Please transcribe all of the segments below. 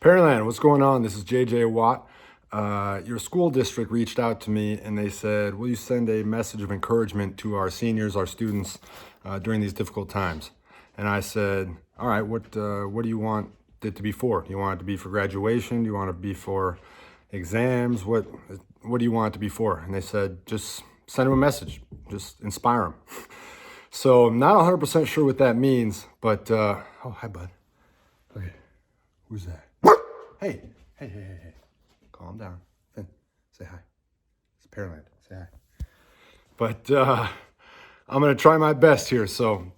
Pearland, what's going on? This is JJ Watt. Your school district reached out to me and they said, will you send a message of encouragement to our seniors, our students during these difficult times? And I said, all right, what do you want it to be for? Do you want it to be for graduation? Do you want it to be for exams? What do you want it to be for? And they said, just send them a message, just inspire them. So I'm not 100% sure what that means, but, oh, hi, bud. Okay, who's that? Hey. Calm down. Finn, say hi. It's Pearland. Say hi. But I'm going to try my best here. So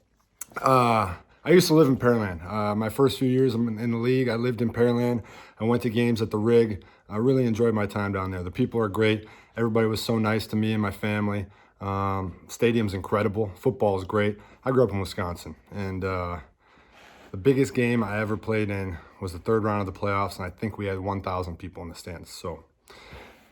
I used to live in Pearland. My first few years in the league, I lived in Pearland. I went to games at the Rig. I really enjoyed my time down there. The people are great. Everybody was so nice to me and my family. Stadium's incredible. Football is great. I grew up in Wisconsin. And the biggest game I ever played in was the third round of the playoffs, and I think we had 1,000 people in the stands. So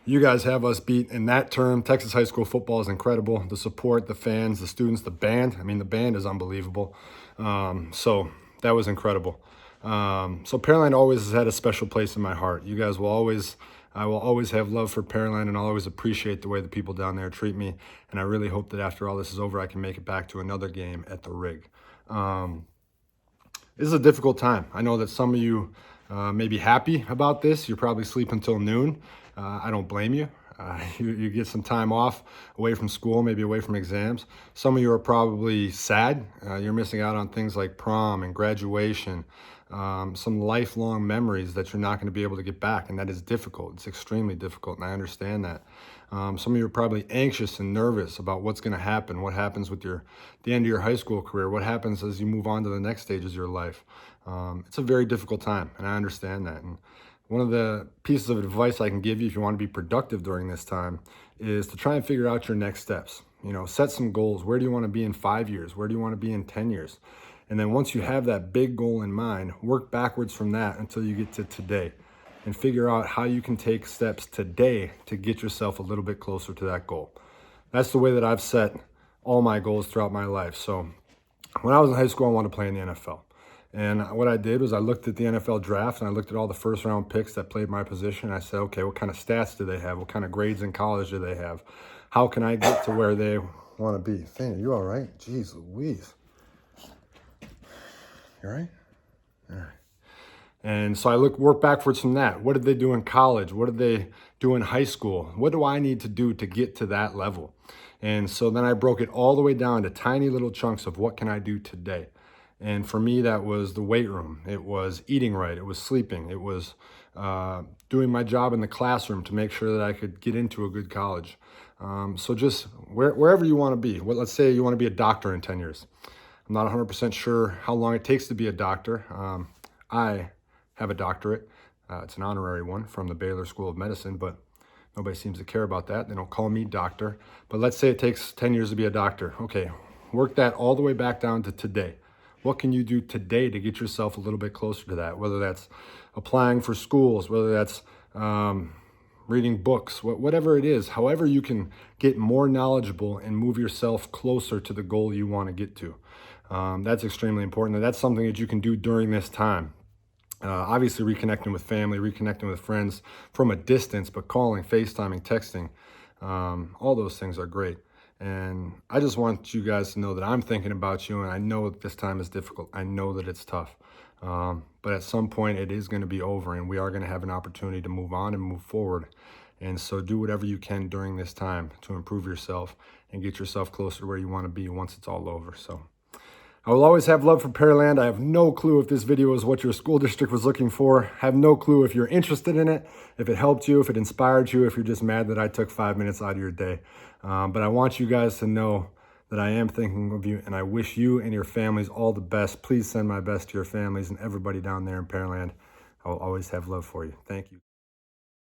you guys have us beat in that term. Texas high school football is incredible. The support, the fans, the students, the band. I mean, the band is unbelievable. So that was incredible. So Pearland always has had a special place in my heart. You guys will always, I will always have love for Pearland, and I'll always appreciate the way the people down there treat me. And I really hope that after all this is over, I can make it back to another game at the Rig. This is a difficult time. I know that some of you may be happy about this. You're probably sleeping until noon. I don't blame you. You get some time off away from school, maybe away from exams. Some of you are probably sad. You're missing out on things like prom and graduation, some lifelong memories that you're not going to be able to get back, and that is difficult. It's extremely difficult, and I understand that. Some of you are probably anxious and nervous about what's going to happen, what happens with the end of your high school career, what happens as you move on to the next stages of your life. It's a very difficult time, and I understand that. And one of the pieces of advice I can give you if you want to be productive during this time is to try and figure out your next steps. You know, set some goals. Where do you want to be in 5 years? Where do you want to be in 10 years? And then once you have that big goal in mind, work backwards from that until you get to today and figure out how you can take steps today to get yourself a little bit closer to that goal. That's the way that I've set all my goals throughout my life. So when I was in high school, I wanted to play in the NFL. And what I did was I looked at the NFL draft and I looked at all the first round picks that played my position. And I said, okay, what kind of stats do they have? What kind of grades in college do they have? How can I get to where they want to be? Finn, are you all right? Jeez Louise. You all right? All right. And so I work backwards from that. What did they do in college? What did they do in high school? What do I need to do to get to that level? And so then I broke it all the way down to tiny little chunks of what can I do today? And for me, that was the weight room. It was eating right. It was sleeping. It was doing my job in the classroom to make sure that I could get into a good college. So just wherever you want to be. Let's say you want to be a doctor in 10 years. I'm not 100% sure how long it takes to be a doctor. I have a doctorate. It's an honorary one from the Baylor School of Medicine, but nobody seems to care about that. They don't call me doctor. But let's say it takes 10 years to be a doctor. Okay, work that all the way back down to today. What can you do today to get yourself a little bit closer to that? Whether that's applying for schools, whether that's reading books, whatever it is, however you can get more knowledgeable and move yourself closer to the goal you want to get to. That's extremely important. And that's something that you can do during this time. Obviously reconnecting with family, reconnecting with friends from a distance, but calling, FaceTiming, texting, all those things are great. And I just want you guys to know that I'm thinking about you, and I know that this time is difficult. I know that it's tough. But at some point it is going to be over, and we are going to have an opportunity to move on and move forward. And so do whatever you can during this time to improve yourself and get yourself closer to where you want to be once it's all over. So I will always have love for Pearland. I have no clue if this video is what your school district was looking for. I have no clue if you're interested in it, if it helped you, if it inspired you, if you're just mad that I took 5 minutes out of your day. But I want you guys to know that I am thinking of you, and I wish you and your families all the best. Please send my best to your families and everybody down there in Pearland. I will always have love for you. Thank you.